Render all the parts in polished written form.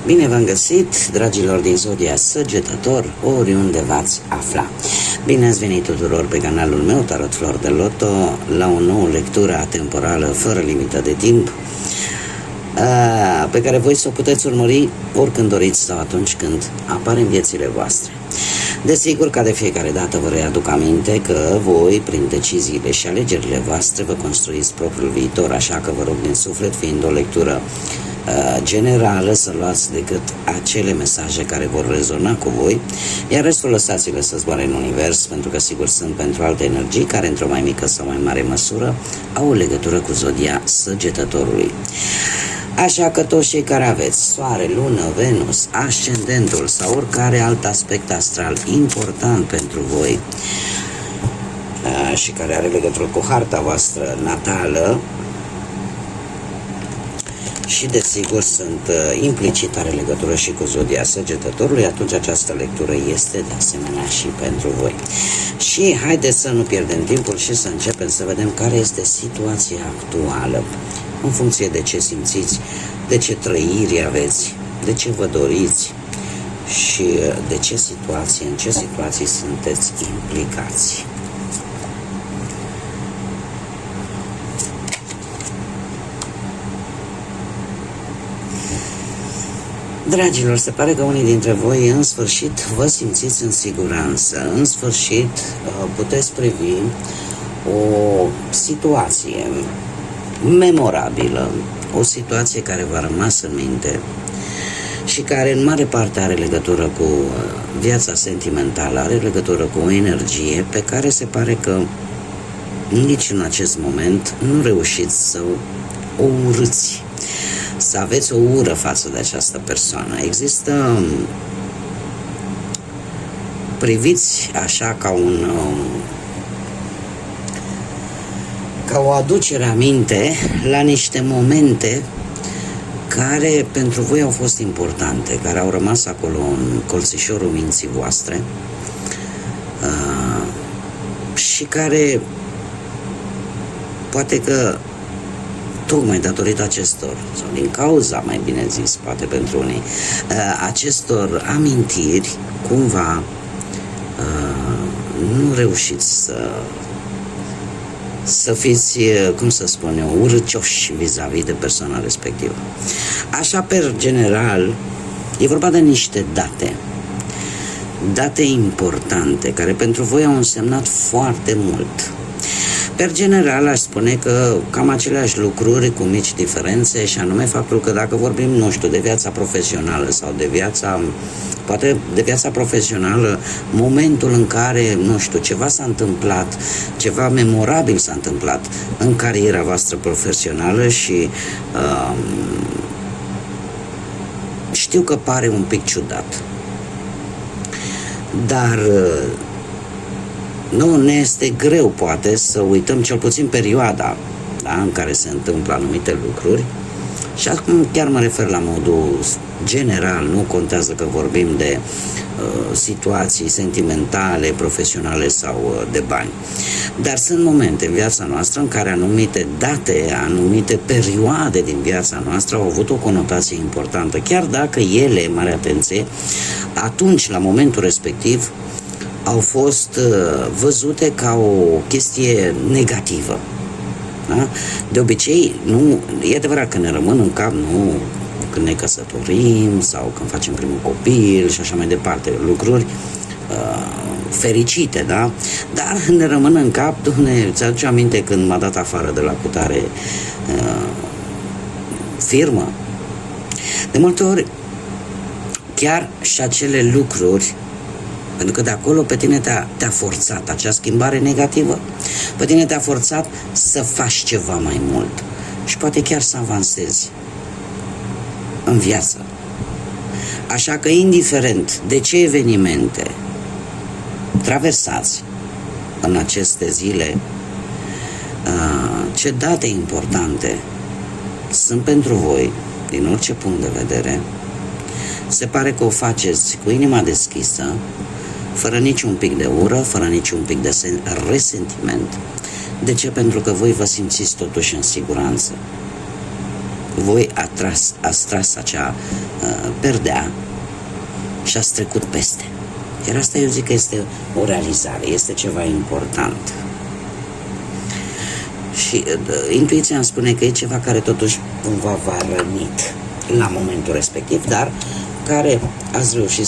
Bine v-am găsit, dragilor din Zodia Săgetător, oriunde v-ați afla. Bine ați venit tuturor pe canalul meu, Tarot Flor de Loto, la o nouă lectură atemporală, fără limită de timp, pe care voi să o puteți urmări oricând doriți sau atunci când apare în viețile voastre. Desigur, ca de fiecare dată vă readuc aminte că voi, prin deciziile și alegerile voastre, vă construiți propriul viitor, așa că vă rog din suflet, fiind o lectură generală, să luați decât acele mesaje care vor rezona cu voi, iar restul lăsați-le să zboare în univers, pentru că sigur sunt pentru alte energii care într-o mai mică sau mai mare măsură au o legătură cu Zodia Săgetătorului. Așa că toți cei care aveți Soare, Lună, Venus, Ascendentul sau oricare alt aspect astral important pentru voi și care are legătură cu harta voastră natală și desigur sunt implicit are legătură și cu Zodia Săgetătorului, atunci această lectură este de asemenea și pentru voi. Și haideți să nu pierdem timpul și să începem să vedem care este situația actuală, în funcție de ce simțiți, de ce trăiri aveți, de ce vă doriți și de ce situații, în ce situații sunteți implicați. Dragilor, se pare că unii dintre voi în sfârșit vă simțiți în siguranță, în sfârșit puteți privi o situație memorabilă, o situație care v-a rămas în minte și care în mare parte are legătură cu viața sentimentală, are legătură cu o energie pe care se pare că nici în acest moment nu reușiți să o urâți, să aveți o ură față de această persoană. Există, priviți așa ca o aducere aminte la niște momente care pentru voi au fost importante, care au rămas acolo în colțișorul minții voastre și care poate că tocmai datorită acestor, sau din cauza, mai bine zis, poate pentru unii, acestor amintiri, cumva nu reușiți să fiți, cum să spun eu, urâcioși vis-a-vis de persoana respectivă. Așa, per general, e vorba de niște date importante, care pentru voi au însemnat foarte mult. Per general, aș spune că cam aceleași lucruri cu mici diferențe, și anume faptul că dacă vorbim, nu știu, de viața profesională sau de viața, poate de viața profesională, momentul în care, nu știu, ceva s-a întâmplat, ceva memorabil s-a întâmplat în cariera voastră profesională și știu că pare un pic ciudat, dar nu ne este greu, poate, să uităm cel puțin perioada, da, în care se întâmplă anumite lucruri. Și acum chiar mă refer la modul general, nu contează că vorbim de situații sentimentale, profesionale sau de bani. Dar sunt momente în viața noastră în care anumite date, anumite perioade din viața noastră au avut o conotație importantă, chiar dacă ele, mare atenție, atunci, la momentul respectiv, au fost văzute ca o chestie negativă. Da? De obicei, nu, e adevărat că ne rămân în cap, nu când ne căsătorim sau când facem primul copil și așa mai departe, lucruri fericite, da? Dar ne rămân în cap, Doamne, ți-aduce aminte când m-a dat afară de la cutare firmă? De multe ori, chiar și acele lucruri, pentru că de acolo pe tine te-a forțat acea schimbare negativă, pe tine te-a forțat să faci ceva mai mult și poate chiar să avansezi în viață. Așa că, indiferent de ce evenimente traversați în aceste zile, ce date importante sunt pentru voi, din orice punct de vedere, se pare că o faceți cu inima deschisă, fără niciun pic de ură, fără niciun pic de resentiment. De ce? Pentru că voi vă simțiți totuși în siguranță. Voi ați tras acea perdea și ați trecut peste. Iar asta eu zic că este o realizare, este ceva important. Și intuiția îmi spune că e ceva care totuși cumva v-a rănit la momentul respectiv, dar care ați reușit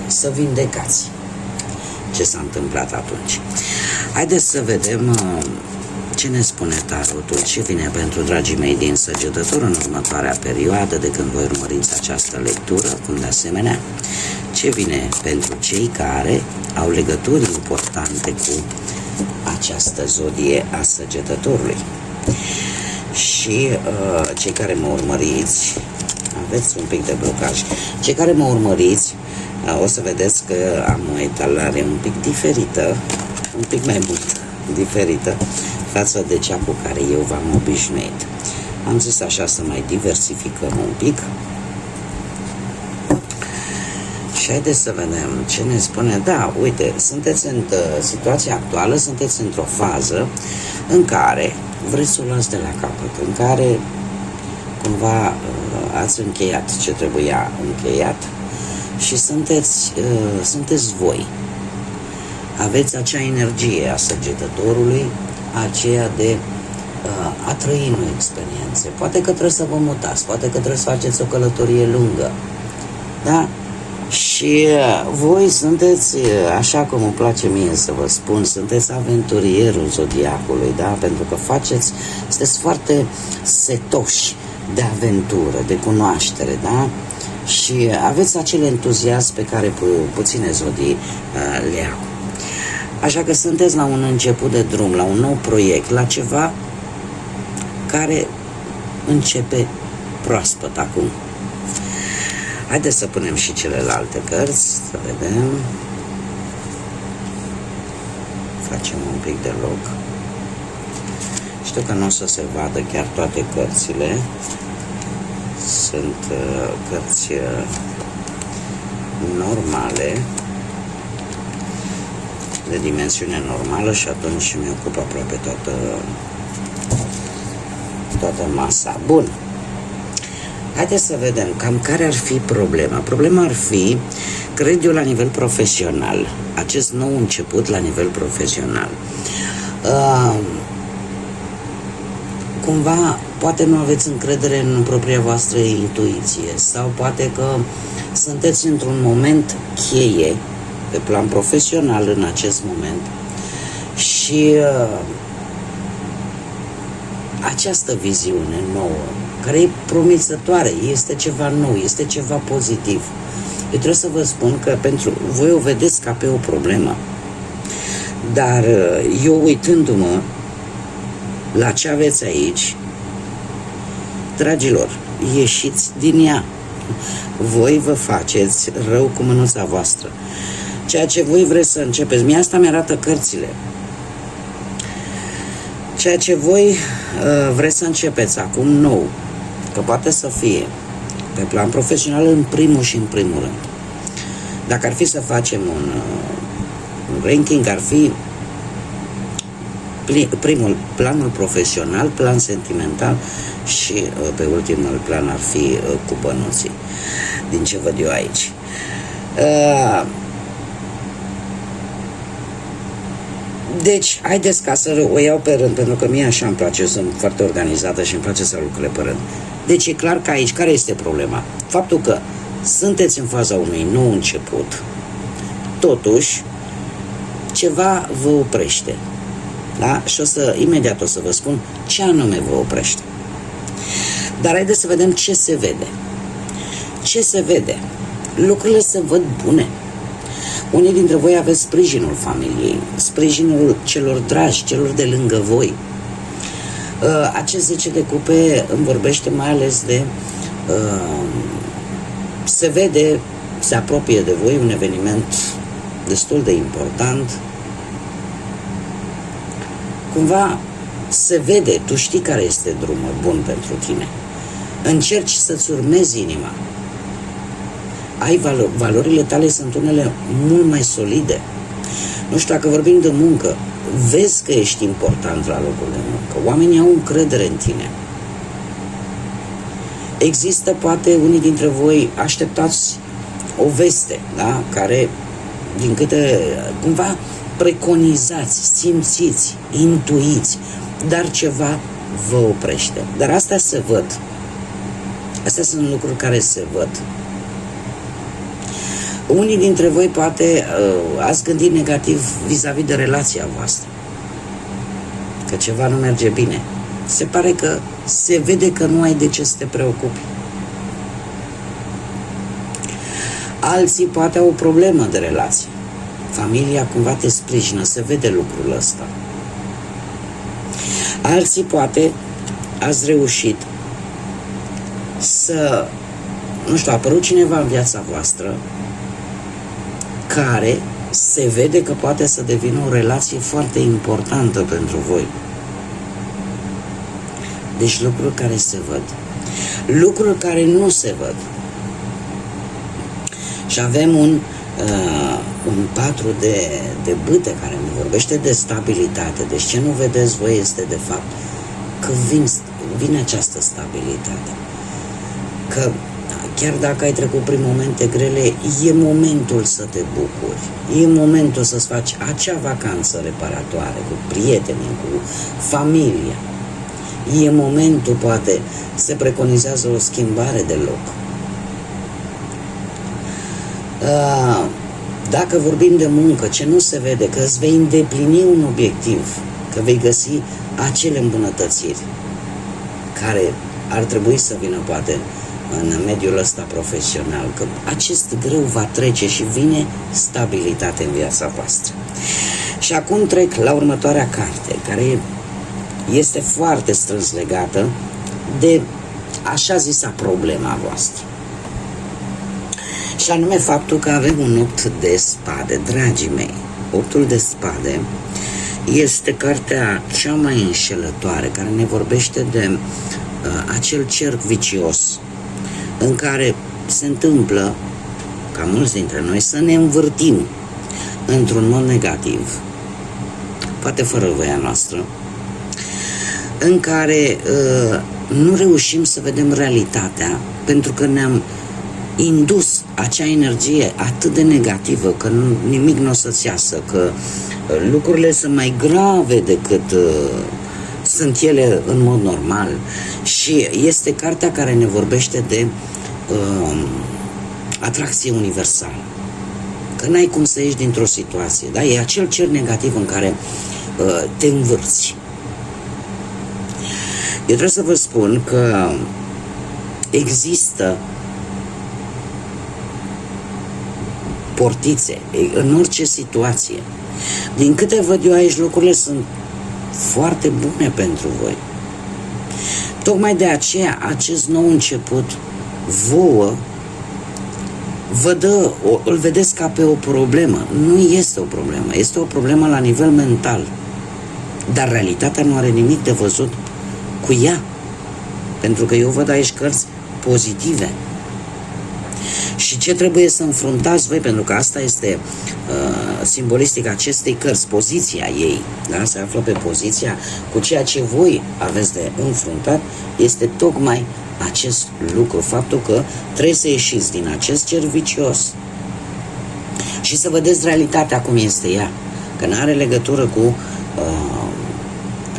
să vindecați ce s-a întâmplat atunci. Haideți să vedem ce ne spune tarotul, ce vine pentru dragii mei din Săgetător în următoarea perioadă de când voi urmăriți această lectură, cum de asemenea ce vine pentru cei care au legături importante cu această zodie a Săgetătorului. Și cei care mă urmăriți, aveți un pic de blocaj, cei care mă urmăriți o să vedeți că am o etalare un pic diferită, un pic mai mult diferită față de cea cu care eu v-am obișnuit. Am zis așa să mai diversificăm un pic. Și haideți să vedem ce ne spune. Da, uite, sunteți în situația actuală, sunteți într-o fază în care vreți să o luați de la capăt, în care cumva ați încheiat ce trebuia încheiat și sunteți voi. Aveți acea energie a Săgetătorului, aceea de a trăi noi experiențe. Poate că trebuie să vă mutați, poate că trebuie să faceți o călătorie lungă. Da? Și voi sunteți, așa cum îmi place mie să vă spun, sunteți aventurierul zodiacului, da? Pentru că sunteți foarte setoși de aventură, de cunoaștere, da? Și aveți acel entuziasm pe care puține zodii le au. Așa că sunteți la un început de drum, la un nou proiect, la ceva care începe proaspăt acum. Haideți să punem și celelalte cărți, să vedem. Facem un pic de loc. Știu că nu o să se vadă chiar toate cărțile. Sunt cărți normale, de dimensiune normală și atunci mi ocup aproape toată masa. Bun. Haideți să vedem cam care ar fi problema. Problema ar fi, cred eu, la nivel profesional. Acest nou început la nivel profesional. Cumva, poate nu aveți încredere în propria voastră intuiție sau poate că sunteți într-un moment cheie pe plan profesional în acest moment și această viziune nouă, care e promițătoare, este ceva nou, este ceva pozitiv. Eu trebuie să vă spun că pentru voi o vedeți ca pe o problemă, dar eu uitându-mă la ce aveți aici, dragilor, ieșiți din ea. Voi vă faceți rău cu mânuța voastră. Ceea ce voi vreți să începeți, mie asta mi-arată cărțile. Ceea ce voi vreți să începeți acum nou, că poate să fie pe plan profesional în primul și în primul rând. Dacă ar fi să facem un ranking, ar fi primul, planul profesional, plan sentimental și pe ultimul plan ar fi cu bănuții, din ce văd eu aici. Deci, haideți ca să o iau pe rând, pentru că mie așa îmi place, eu sunt foarte organizată și îmi place să lucrurile pe rând. Deci e clar că aici, care este problema? Faptul că sunteți în faza unui nou început, totuși, ceva vă oprește. Da? Și imediat o să vă spun ce anume vă oprește. Dar haideți să vedem ce se vede. Ce se vede? Lucrurile se văd bune. Unii dintre voi aveți sprijinul familiei, sprijinul celor dragi, celor de lângă voi. Acest 10 de cupe îmi vorbește mai ales de se vede, se apropie de voi un eveniment destul de important. Cumva se vede, tu știi care este drumul bun pentru tine. Încerci să-ți urmezi inima. Ai valorile tale sunt unele mult mai solide. Nu știu, dacă vorbim de muncă, vezi că ești important la locul de muncă. Oamenii au încredere în tine. Există, poate, unii dintre voi așteptați o veste, da? Care, din câte, cumva, preconizați, simțiți, intuiți, dar ceva vă oprește. Dar astea se văd. Astea sunt lucruri care se văd. Unii dintre voi poate ați gândit negativ vis-a-vis de relația voastră. Că ceva nu merge bine. Se pare că se vede că nu ai de ce să te preocupi. Alții poate au o problemă de relație. Familia cumva te sprijină, se vede lucrul ăsta. Alții poate ați reușit să, nu știu, a apărut cineva în viața voastră care se vede că poate să devină o relație foarte importantă pentru voi. Deci lucruri care se văd. Lucruri care nu se văd. Și avem un patru de bâte care ne vorbește de stabilitate. Deci ce nu vedeți voi este de fapt că vine această stabilitate. Că chiar dacă ai trecut prin momente grele, e momentul să te bucuri. E momentul să-ți faci acea vacanță reparatoare cu prietenii, cu familia. E momentul, poate, se preconizează o schimbare de loc. Dacă vorbim de muncă, ce nu se vede, că îți vei îndeplini un obiectiv, că vei găsi acele îmbunătățiri care ar trebui să vină, poate, în mediul ăsta profesional, că acest greu va trece și vine stabilitate în viața voastră. Și acum trec la următoarea carte, care este foarte strâns legată de așa zisa problema voastră. Și anume faptul că avem un 8 de spade. Dragii mei, 8-ul de spade este cartea cea mai înșelătoare, care ne vorbește de acel cerc vicios în care se întâmplă, ca mulți dintre noi, să ne învârtim într-un mod negativ, poate fără voia noastră, în care nu reușim să vedem realitatea, pentru că ne-am indus acea energie atât de negativă, că nimic nu o să-ți iasă, că lucrurile sunt mai grave decât sunt ele în mod normal. Și este cartea care ne vorbește de atracție universală. Că n-ai cum să ieși dintr-o situație, da? E acel cer negativ în care te învârți. Eu trebuie să vă spun că există portițe în orice situație. Din câte văd eu aici, lucrurile sunt foarte bune pentru voi. Tocmai de aceea, acest nou început vouă îl vedeți ca pe o problemă. Nu este o problemă, este o problemă la nivel mental. Dar realitatea nu are nimic de văzut cu ea. Pentru că eu văd aici cărți pozitive. Și ce trebuie să înfruntați voi, pentru că asta este simbolistica acestei cărți, poziția ei, da? Se află pe poziția cu ceea ce voi aveți de înfruntat, este tocmai acest lucru, faptul că trebuie să ieșiți din acest cer vicios și să vedeți realitatea cum este ea, că nu are legătură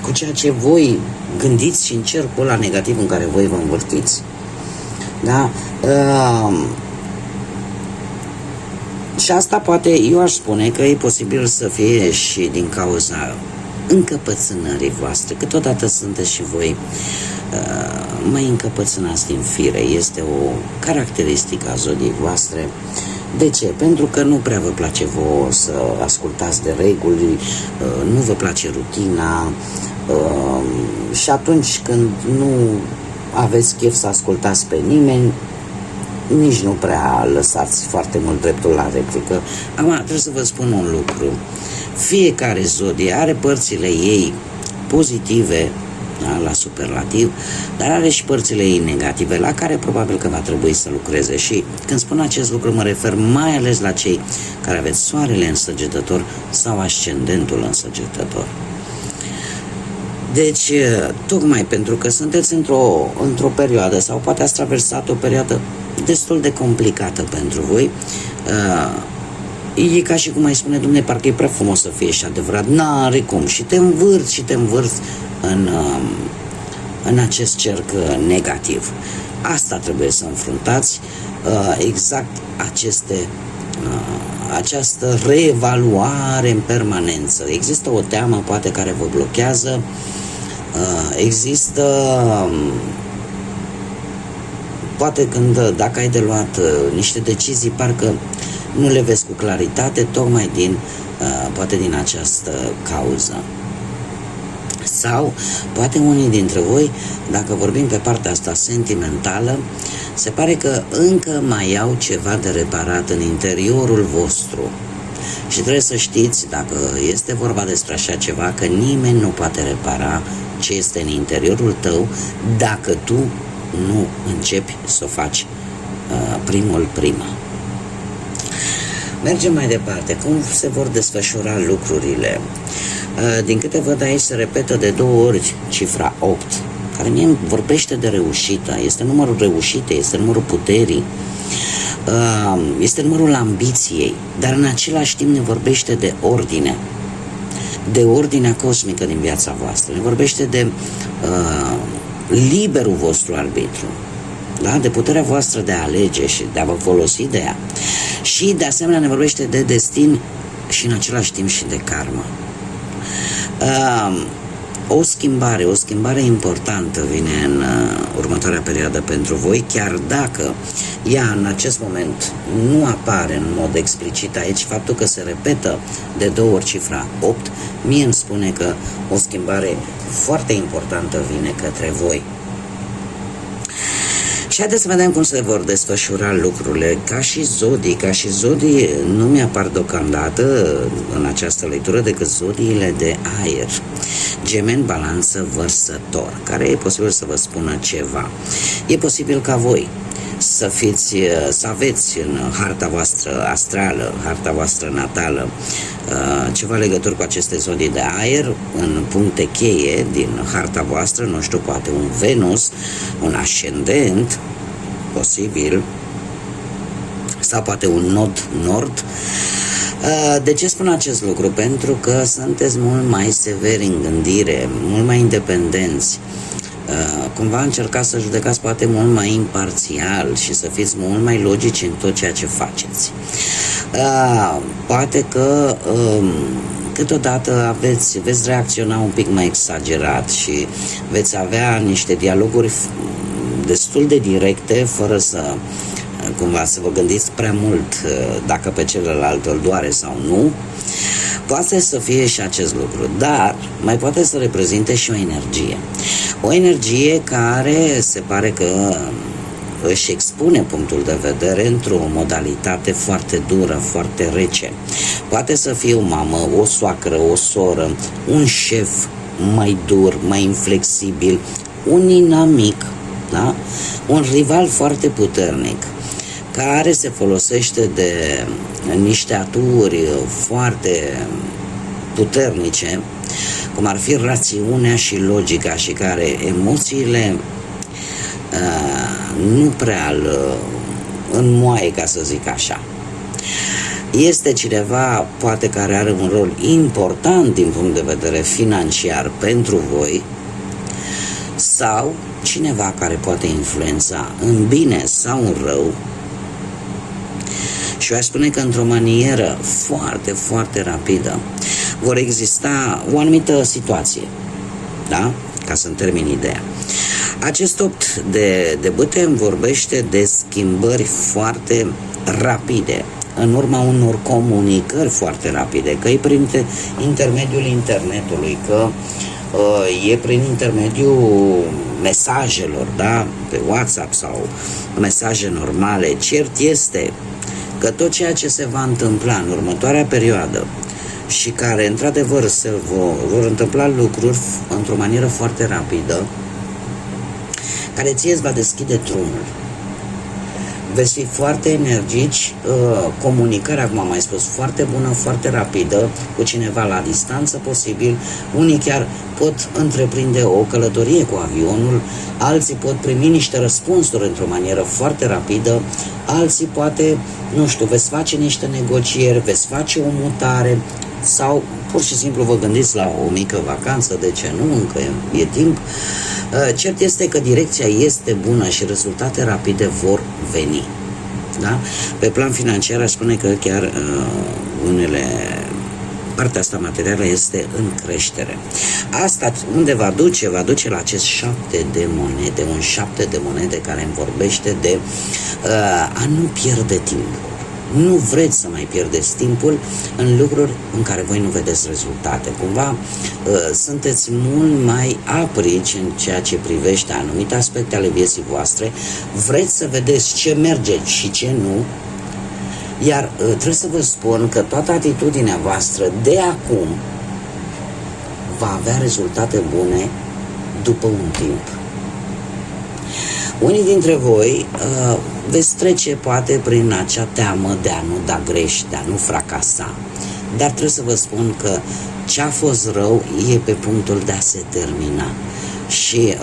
cu ceea ce voi gândiți și în cercul ăla negativ în care voi vă învârtiți. Da? Și asta poate, eu aș spune că e posibil să fie și din cauza încăpățânării voastre. Câteodată sunteți și voi mai încăpățânați din fire. Este o caracteristică a zodiei voastre. De ce? Pentru că nu prea vă place vouă să ascultați de reguli, nu vă place rutina și atunci când nu aveți chef să ascultați pe nimeni, nici nu prea lăsați foarte mult dreptul la replică. Acum trebuie să vă spun un lucru. Fiecare zodie are părțile ei pozitive, da, la superlativ, dar are și părțile ei negative, la care probabil că va trebui să lucreze. Și când spun acest lucru, mă refer mai ales la cei care aveți soarele în Săgetător sau ascendentul în Săgetător. Deci, tocmai pentru că sunteți într-o perioadă sau poate ați traversat o perioadă destul de complicată pentru voi, e ca și cum ai spune, Dumnezeu, parcă e prea frumos să fie și adevărat, n-are cum, și te învârți în acest cerc negativ. Asta trebuie să înfruntați, exact această reevaluare în permanență. Există o teamă poate care vă blochează, există poate dacă ai de luat niște decizii, parcă nu le vezi cu claritate, tocmai poate din această cauză. Sau poate unii dintre voi, dacă vorbim pe partea asta sentimentală, se pare că încă mai au ceva de reparat în interiorul vostru. Și trebuie să știți, dacă este vorba despre așa ceva, că nimeni nu poate repara ce este în interiorul tău dacă tu nu începi să o faci prima. Mergem mai departe. Cum se vor desfășura lucrurile? Din câte văd aici se repetă de 2 ori cifra 8, care mie îmi vorbește de reușită. Este numărul reușitei, este numărul puterii, este numărul ambiției, dar în același timp ne vorbește de ordine, de ordinea cosmică din viața voastră. Ne vorbește de liberul vostru arbitru, da? De puterea voastră de a alege și de a vă folosi de ea. Și de asemenea ne vorbește de destin și în același timp și de karmă. O schimbare importantă vine în următoarea perioadă pentru voi, chiar dacă ea în acest moment nu apare în mod explicit aici. Faptul că se repetă de 2 ori cifra 8 mie îmi spune că o schimbare foarte importantă vine către voi. Și haideți să vedem cum se vor desfășura lucrurile. Ca și zodii nu mi-apar deocamdată în această lectură decât zodiile de aer. Gemeni, Balanță, Vărsător, care e posibil să vă spună ceva. E posibil ca voi să aveți în harta voastră astrală, harta voastră natală, ceva legături cu aceste zodii de aer, în puncte cheie din harta voastră, nu știu, poate un Venus, un ascendent, posibil, sau poate un nod nord. De ce spun acest lucru? Pentru că sunteți mult mai severi în gândire, mult mai independenți, cumva încercați să judecați poate mult mai imparțial și să fiți mult mai logici în tot ceea ce faceți. Poate că câteodată veți reacționa un pic mai exagerat și veți avea niște dialoguri destul de directe, fără să cumva să vă gândiți prea mult dacă pe celălalt îl doare sau nu. Poate să fie și acest lucru, dar mai poate să reprezinte și o energie. O energie care se pare că își expune punctul de vedere într-o modalitate foarte dură, foarte rece. Poate să fie o mamă, o soacră, o soră, un șef mai dur, mai inflexibil, un inamic, da? Un rival foarte puternic, care se folosește de niște aturi foarte puternice, cum ar fi rațiunea și logica, și care emoțiile nu prea îl înmoaie, ca să zic așa. Este cineva, poate, care are un rol important din punct de vedere financiar pentru voi, sau cineva care poate influența în bine sau în rău. Și eu aș spune că într-o manieră foarte, foarte rapidă vor exista o anumită situație, da? Ca să-mi termin ideea. Acest 8 de bâte îmi vorbește de schimbări foarte rapide, în urma unor comunicări foarte rapide, că e prin intermediul internetului, că e prin intermediul mesajelor, da? Pe WhatsApp sau mesaje normale. Cert este că tot ceea ce se va întâmpla în următoarea perioadă și care într-adevăr se vor întâmpla lucruri într-o manieră foarte rapidă, care ție îți va deschide drumul. veți fi foarte energici, comunicarea, cum am mai spus, foarte bună, foarte rapidă, cu cineva la distanță posibil, unii chiar pot întreprinde o călătorie cu avionul, alții pot primi niște răspunsuri într-o manieră foarte rapidă, alții poate, nu știu, veți face niște negocieri, veți face o mutare sau pur și simplu vă gândiți la o mică vacanță, de ce nu, încă e timp. Cert este că direcția este bună și rezultate rapide vor veni. Da? Pe plan financiar aș spune că chiar partea asta materială este în creștere. Asta unde va duce? Va duce la acest 7 de monede, un 7 de monede care îmi vorbește de a nu pierde timp. Nu vreți să mai pierdeți timpul în lucruri în care voi nu vedeți rezultate. Cumva sunteți mult mai aprici în ceea ce privește anumite aspecte ale vieții voastre. Vreți să vedeți ce merge și ce nu. Iar trebuie să vă spun că toată atitudinea voastră de acum va avea rezultate bune după un timp. Unii dintre voi veți trece poate prin acea teamă de a nu da greș, de a nu fracasa. Dar trebuie să vă spun că ce a fost rău e pe punctul de a se termina. Și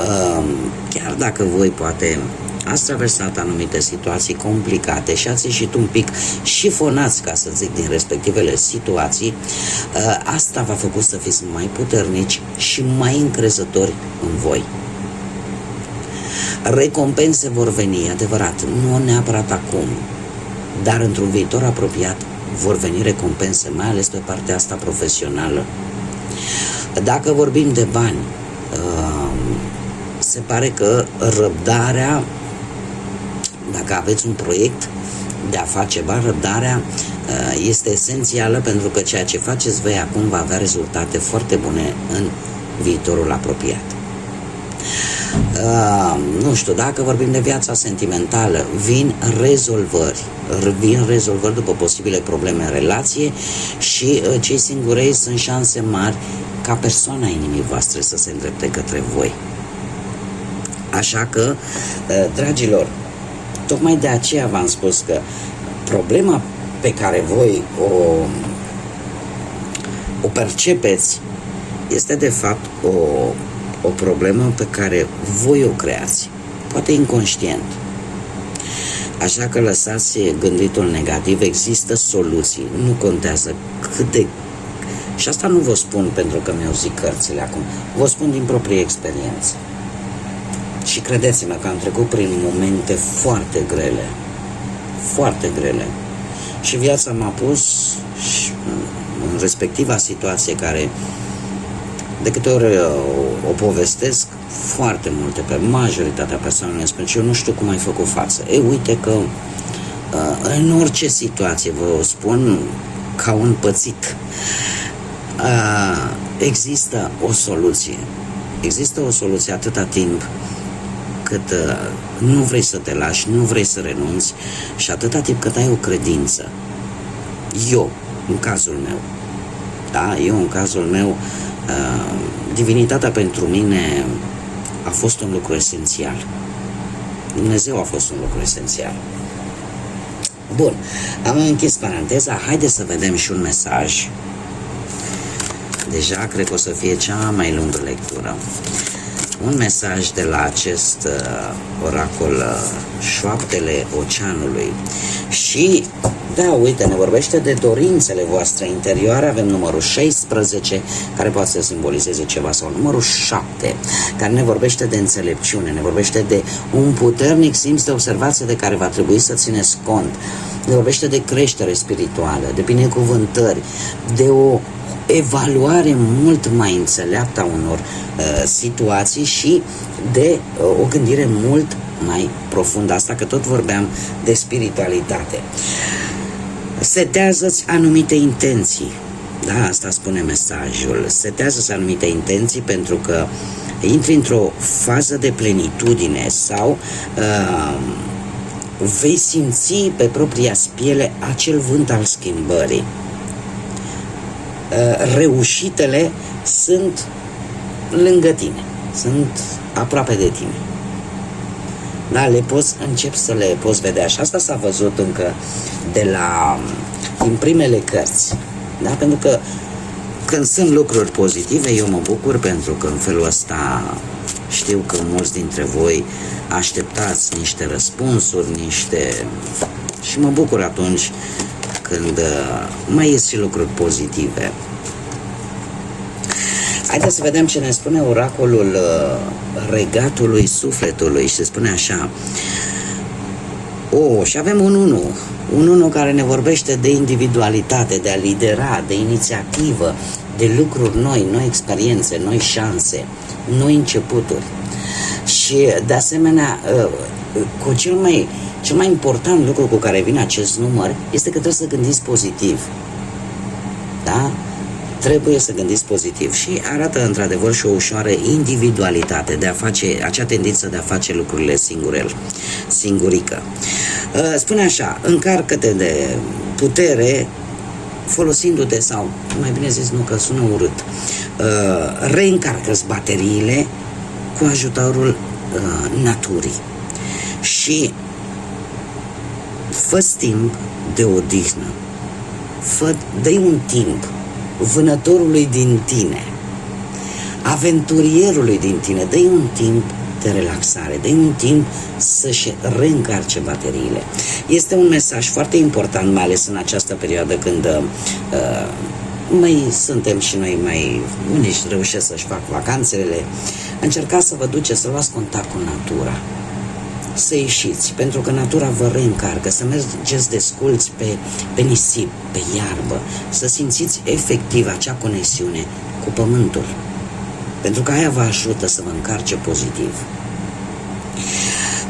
chiar dacă voi poate ați traversat anumite situații complicate și ați ieșit un pic șifonați, ca să zic, din respectivele situații, asta v-a făcut să fiți mai puternici și mai încrezători în voi. Recompense vor veni, adevărat, nu neapărat acum, dar într-un viitor apropiat vor veni recompense, mai ales pe partea asta profesională. Dacă vorbim de bani, se pare că răbdarea, dacă aveți un proiect de a face bani, răbdarea este esențială, pentru că ceea ce faceți voi acum va avea rezultate foarte bune în viitorul apropiat. Nu știu, dacă vorbim de viața sentimentală, vin rezolvări după posibile probleme în relație și cei singurei sunt șanse mari ca persoana inimii voastre să se îndrepte către voi. Așa că, dragilor, tocmai de aceea v-am spus că problema pe care voi o percepeți este de fapt o problemă pe care voi o creați, poate inconștient. Așa că lăsați gânditul negativ, există soluții, nu contează cât de... Și asta nu vă spun pentru că mi-au zis cărțile acum, vă spun din proprie experiență. Și credeți-mă că am trecut prin momente foarte grele, foarte grele. Și viața m-a pus în respectiva situație care, de câte ori o povestesc, foarte multe, pe majoritatea persoanelor spun, eu nu știu cum ai făcut față. Uite că în orice situație, vă spun ca un pățit, există o soluție. Există o soluție atâta timp cât nu vrei să te lași, nu vrei să renunți și atâta timp cât ai o credință. Eu, în cazul meu, divinitatea pentru mine a fost un lucru esențial. Dumnezeu a fost un lucru esențial. Bun, am închis paranteza, haideți să vedem și un mesaj. Deja cred că o să fie cea mai lungă lectură. Un mesaj de la acest oracol Șoaptele Oceanului. Și, da, uite, ne vorbește de dorințele voastre interioare. Avem numărul 16, care poate să simbolizeze ceva, sau numărul 7, care ne vorbește de înțelepciune, ne vorbește de un puternic simț de observație de care va trebui să țineți cont. Ne vorbește de creștere spirituală, de binecuvântări, de o evaluare mult mai înțeleaptă a unor situații și de o gândire mult mai profundă. Asta că tot vorbeam de spiritualitate. Setează-ți anumite intenții. Da, asta spune mesajul. Setează-ți anumite intenții pentru că intri într-o fază de plenitudine sau vei simți pe propria piele acel vânt al schimbării. Reușitele sunt lângă tine, sunt aproape de tine. Da, încep să le poți vedea și asta s-a văzut încă din primele cărți. Da? Pentru că când sunt lucruri pozitive, eu mă bucur pentru că în felul ăsta știu că mulți dintre voi așteptați niște răspunsuri, și mă bucur atunci când mai ies și lucruri pozitive. Haideți să vedem ce ne spune oracolul regatului sufletului și se spune așa. Și avem un 1 care ne vorbește de individualitate, de a lidera, de inițiativă, de lucruri noi experiențe, noi șanse, noi începuturi. Și de asemenea, cu cel mai important lucru cu care vine acest număr este că trebuie să gândiți pozitiv. Da? Trebuie să gândiți pozitiv și arată într-adevăr și o ușoară individualitate de a face, acea tendință de a face lucrurile singurică. Spune așa, încarcă-te de putere folosindu-te, sau mai bine zis, nu că sună urât, reîncarcă-ți bateriile cu ajutorul naturii și fă timp de odihnă, dă-i un timp vânătorului din tine, aventurierului din tine, dă-i un timp de relaxare, dă-i un timp să-și reîncarce bateriile. Este un mesaj foarte important, mai ales în această perioadă când mai suntem și noi unii reușesc să-și fac vacanțele. Încercați să vă duceți, să luați contact cu natura, să ieșiți, pentru că natura vă reîncarcă, să mergeți desculți pe nisip, pe iarbă, să simțiți efectiv acea conexiune cu pământul, pentru că aia vă ajută să vă încarce pozitiv.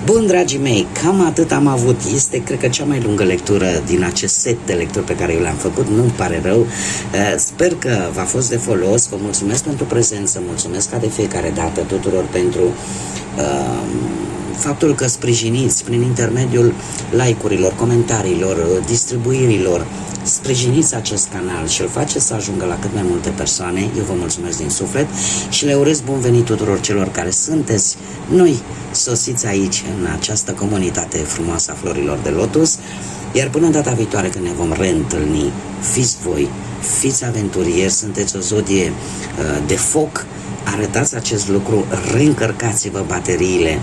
Bun, dragii mei, cam atât am avut. Este, cred că, cea mai lungă lectură din acest set de lecturi pe care eu le-am făcut. Nu-mi pare rău. Sper că v-a fost de folos. Vă mulțumesc pentru prezență. Mulțumesc ca de fiecare dată tuturor pentru faptul că sprijiniți prin intermediul like-urilor, comentariilor, distribuirilor, sprijiniți acest canal și îl faceți să ajungă la cât mai multe persoane. Eu vă mulțumesc din suflet și le urez bun venit tuturor celor care sunteți noi sosiți aici în această comunitate frumoasă a florilor de lotus. Iar până data viitoare când ne vom reîntâlni, fiți voi, fiți aventurieri, sunteți o zodie de foc, arătați acest lucru, reîncărcați-vă bateriile,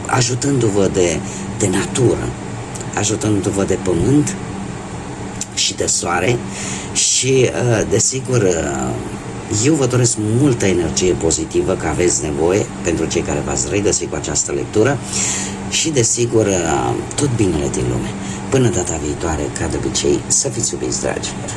ajutându-vă de natură, ajutându-vă de pământ și de soare și desigur eu vă doresc multă energie pozitivă, că aveți nevoie, pentru cei care v-ați regăsit cu această lectură și desigur tot binele din lume. Până data viitoare, ca de obicei, să fiți iubiți, dragilor!